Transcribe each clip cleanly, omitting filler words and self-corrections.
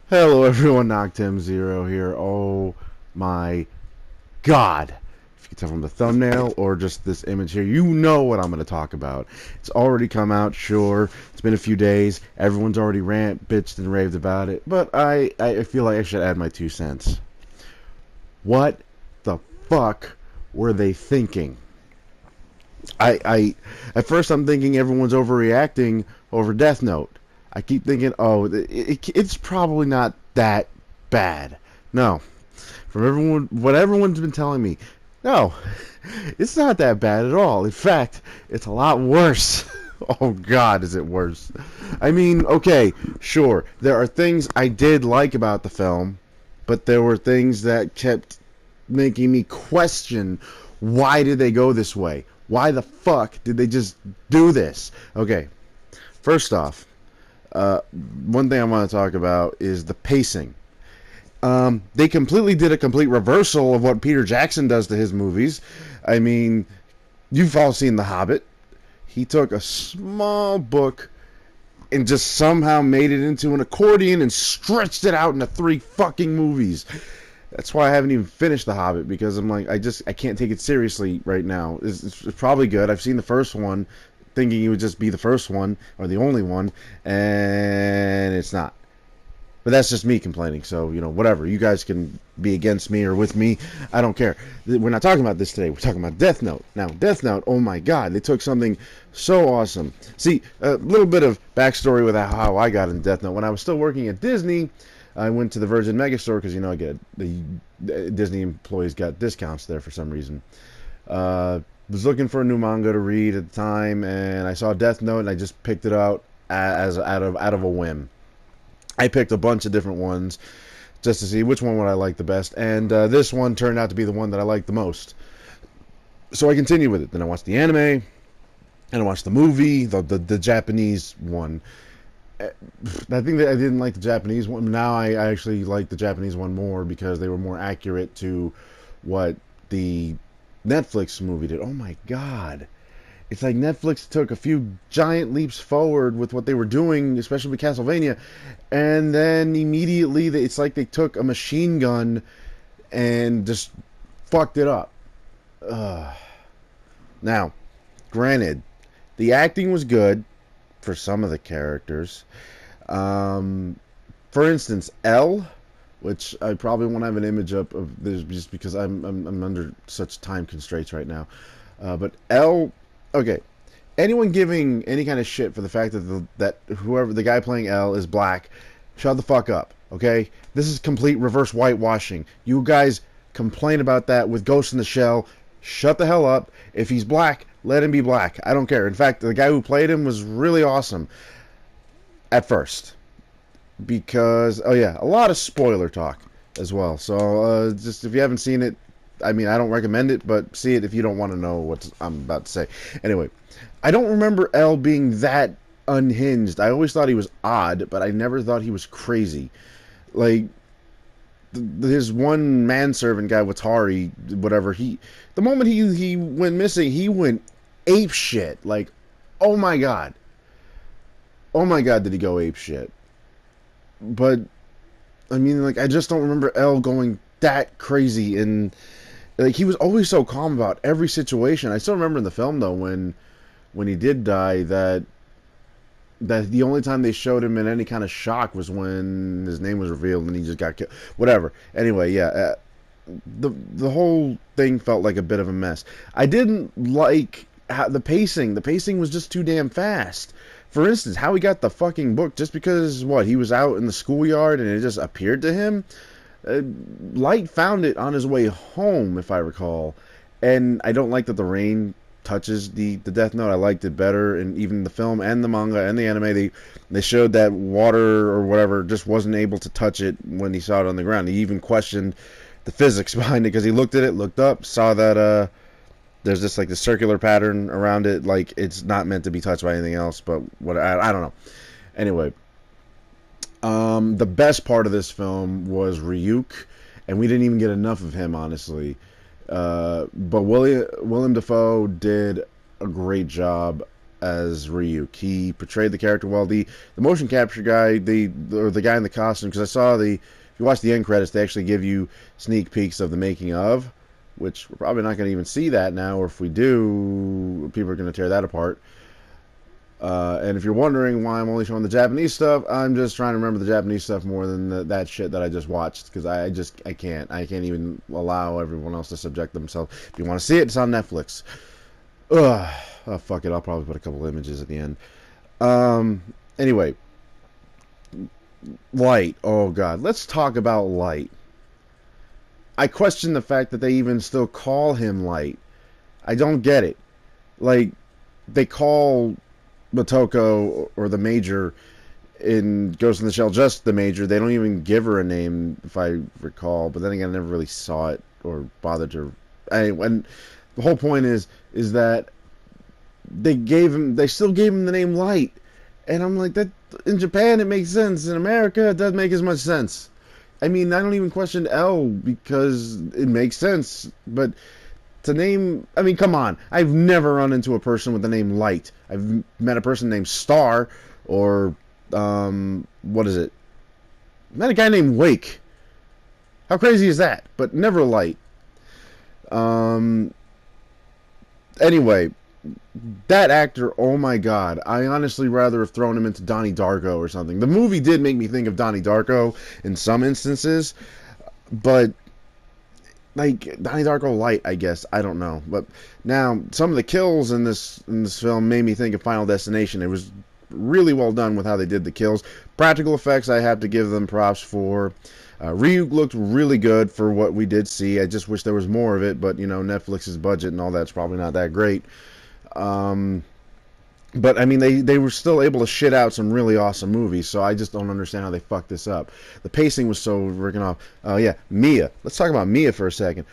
Hello everyone, Noctem0 here. Oh my god. If you can tell from the thumbnail or just this image here, you know what I'm going to talk about. It's already come out, sure. It's been a few days. Everyone's already bitched, and raved about it. But I feel like I should add my 2 cents. What the fuck were they thinking? At first I'm thinking everyone's overreacting over Death Note. I keep thinking, oh, it's probably not that bad. No, from what everyone's been telling me, no, it's not that bad at all. In fact, it's a lot worse. Oh God, is it worse? I mean, okay, sure, there are things I did like about the film, but there were things that kept making me question why did they go this way? Why the fuck did they just do this? Okay, first off, one thing I want to talk about is the pacing. They completely did a complete reversal of what Peter Jackson does to his movies. I mean, you've all seen The Hobbit. He took a small book and just somehow made it into an accordion and stretched it out into 3 fucking movies. That's why I haven't even finished The Hobbit, because I'm like, I can't take it seriously right now. It's probably good. I've seen the first one, thinking it would just be the first one or the only one, and it's not. But that's just me complaining. So, whatever. You guys can be against me or with me. I don't care. We're not talking about this today. We're talking about Death Note. Now, Death Note, oh my God, they took something so awesome. See, a little bit of backstory with how I got in Death Note. When I was still working at Disney, I went to the Virgin Megastore because, I get the Disney employees got discounts there for some reason. Was looking for a new manga to read at the time, and I saw Death Note, and I just picked it out as out of a whim. I picked a bunch of different ones just to see which one would I like the best, and this one turned out to be the one that I liked the most. So I continued with it. Then I watched the anime, and I watched the movie, the Japanese one. I think that I didn't like the Japanese one. Now I actually like the Japanese one more because they were more accurate to what the Netflix movie did. Oh my God. It's like Netflix took a few giant leaps forward with what they were doing, especially with Castlevania, and then immediately it's like they took a machine gun and just fucked it up. Now, granted, the acting was good for some of the characters. For instance, L, which I probably won't have an image up of this just because I'm under such time constraints right now. But L, okay, anyone giving any kind of shit for the fact that whoever the guy playing L is black, shut the fuck up. Okay, this is complete reverse whitewashing. You guys complain about that with Ghost in the Shell. Shut the hell up. If he's black, let him be black. I don't care. In fact, the guy who played him was really awesome at first. Because, oh yeah, a lot of spoiler talk as well. So, just if you haven't seen it, I mean, I don't recommend it, but see it if you don't want to know what I'm about to say. Anyway, I don't remember L being that unhinged. I always thought he was odd, but I never thought he was crazy. Like, his one manservant guy, Watari, whatever, the moment he went missing, he went ape shit. Like, oh my God. Oh my God, did he go ape shit. But, I mean, like, I just don't remember L going that crazy, and like, he was always so calm about every situation. I still remember in the film, though, when he did die, that the only time they showed him in any kind of shock was when his name was revealed and he just got killed. Whatever. Anyway, yeah, the whole thing felt like a bit of a mess. I didn't like how the pacing. The pacing was just too damn fast. For instance, how he got the fucking book just because he was out in the schoolyard and it just appeared to him. Light found it on his way home, if I recall, and I don't like that the rain touches the Death Note. I liked it better, and even the film and the manga and the anime, they showed that water or whatever just wasn't able to touch it when he saw it on the ground. He even questioned the physics behind it because he looked at it, looked up, saw that there's this like the circular pattern around it, like it's not meant to be touched by anything else. But what I don't know. Anyway, the best part of this film was Ryuk, and we didn't even get enough of him, honestly. But William Dafoe did a great job as Ryuk. He portrayed the character well. The motion capture guy, the guy in the costume, because I saw if you watch the end credits, they actually give you sneak peeks of the making of, which we're probably not going to even see that now, or if we do, people are going to tear that apart. And if you're wondering why I'm only showing the Japanese stuff, I'm just trying to remember the Japanese stuff more than that shit that I just watched, because I can't even allow everyone else to subject themselves. If you want to see it, it's on Netflix. Ugh. Oh, fuck it, I'll probably put a couple images at the end. Anyway, Light. Oh god, let's talk about Light. I question the fact that they even still call him Light. I don't get it. Like, they call Motoko or the Major in Ghost in the Shell just the Major. They don't even give her a name, if I recall. But then again, I never really saw it or bothered to. Anyway, and the whole point is that they still gave him the name Light, and I'm like, that in Japan it makes sense. In America, it doesn't make as much sense. I mean, I don't even question L because it makes sense, but to name, I mean, come on. I've never run into a person with the name Light. I've met a person named Star, or, what is it? I met a guy named Wake. How crazy is that? But never Light. Anyway, that actor, oh my god, I honestly rather have thrown him into Donnie Darko or something. The movie did make me think of Donnie Darko in some instances, but like Donnie Darko Light, I guess. I don't know. But now some of the kills in this film made me think of Final Destination. It was really well done with how they did the kills. Practical effects, I have to give them props for. Ryuk looked really good for what we did see. I just wish there was more of it, but you know, Netflix's budget and all that's probably not that great. But I mean, they were still able to shit out some really awesome movies, so I just don't understand how they fucked this up. The pacing was so freaking off. Oh yeah, Mia. Let's talk about Mia for a second.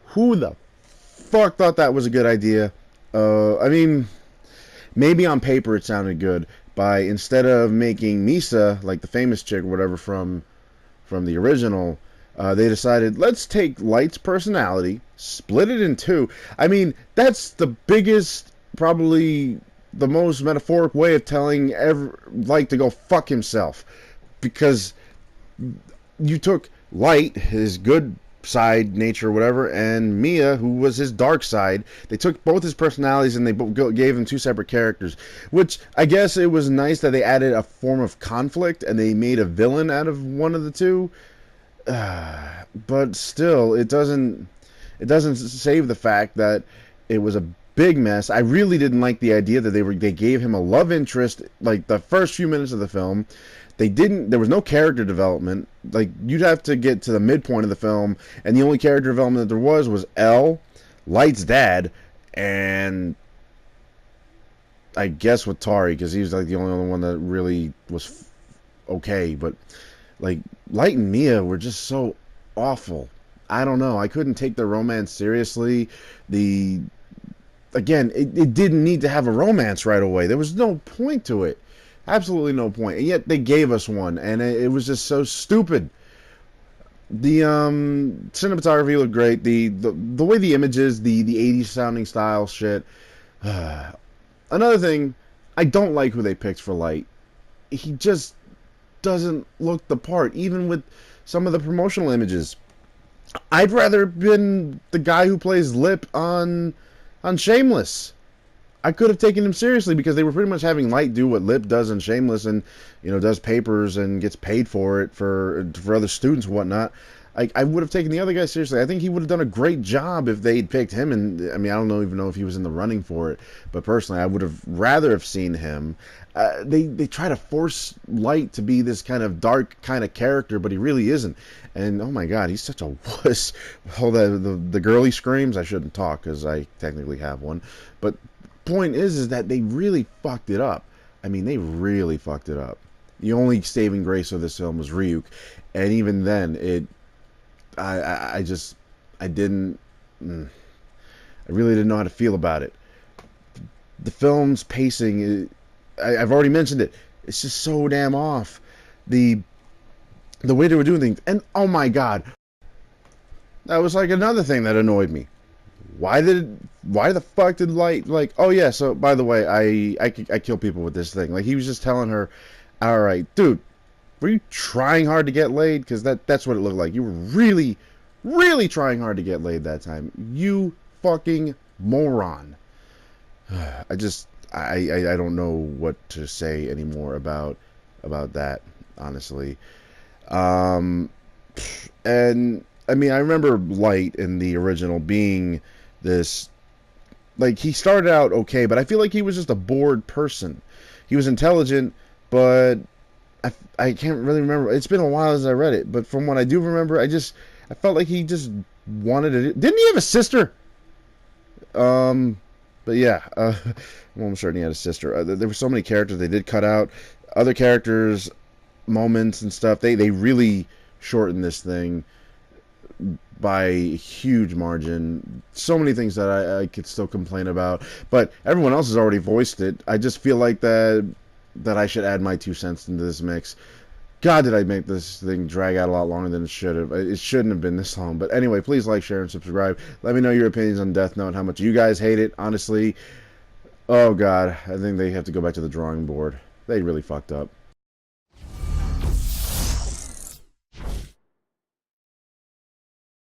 Who the fuck thought that was a good idea? I mean, maybe on paper it sounded good. By instead of making Misa like the famous chick or whatever from the original, they decided, let's take Light's personality, split it in two. I mean, that's the biggest, probably the most metaphoric way of telling Light to go fuck himself. Because you took Light, his good side, nature, whatever, and Mia, who was his dark side. They took both his personalities and they gave him two separate characters. Which, I guess it was nice that they added a form of conflict and they made a villain out of one of the two. But still, it doesn't save the fact that it was a big mess. I really didn't like the idea that they gave him a love interest like the first few minutes of the film. There was no character development. Like, you'd have to get to the midpoint of the film, and the only character development that there was L, Light's dad, and I guess with Tari, because he was like the only other one that really was okay. But like, Light and Mia were just so awful. I don't know. I couldn't take their romance seriously. Again, it didn't need to have a romance right away. There was no point to it. Absolutely no point. And yet they gave us one, and it was just so stupid. The cinematography looked great. The way the images, the 80s sounding style shit. Another thing, I don't like who they picked for Light. He just doesn't look the part, even with some of the promotional images. I'd rather have been the guy who plays Lip on Shameless. I could have taken him seriously because they were pretty much having Light do what Lip does in Shameless, and you know, does papers and gets paid for it for other students and whatnot. I would have taken the other guy seriously. I think he would have done a great job if they'd picked him. And I mean, I don't even know if he was in the running for it, but personally, I would have rather have seen him. They try to force Light to be this kind of dark kind of character, but he really isn't. And oh my god, he's such a wuss. All the girly screams. I shouldn't talk because I technically have one, but point is that they really fucked it up. I mean, they really fucked it up. The only saving grace of this film was Ryuk, and even then, I really didn't know how to feel about it. The film's pacing, I've already mentioned it. It's just so damn off. The way they were doing things, and oh my god, that was like another thing that annoyed me. Why the fuck did Light, like, oh yeah, so by the way, I kill people with this thing. Like, he was just telling her, all right, dude, were you trying hard to get laid? Because that's what it looked like. You were really, really trying hard to get laid that time. You fucking moron. I just I don't know what to say anymore about that, honestly. Um, and I mean, I remember Light in the original being this, like, he started out okay, but I feel like he was just a bored person. He was intelligent, but I can't really remember. It's been a while since I read it, but from what I do remember, I felt like he just wanted it. Didn't he have a sister? Um, but yeah, I'm almost certain he had a sister. There were so many characters they did cut out. Other characters, moments and stuff. They really shortened this thing by a huge margin. So many things that I could still complain about, but everyone else has already voiced it. I just feel like that I should add my 2 cents into this mix. God, did I make this thing drag out a lot longer than it should have. It shouldn't have been this long. But anyway, please like, share, and subscribe. Let me know your opinions on Death Note, how much you guys hate it. Honestly, oh God, I think they have to go back to the drawing board. They really fucked up.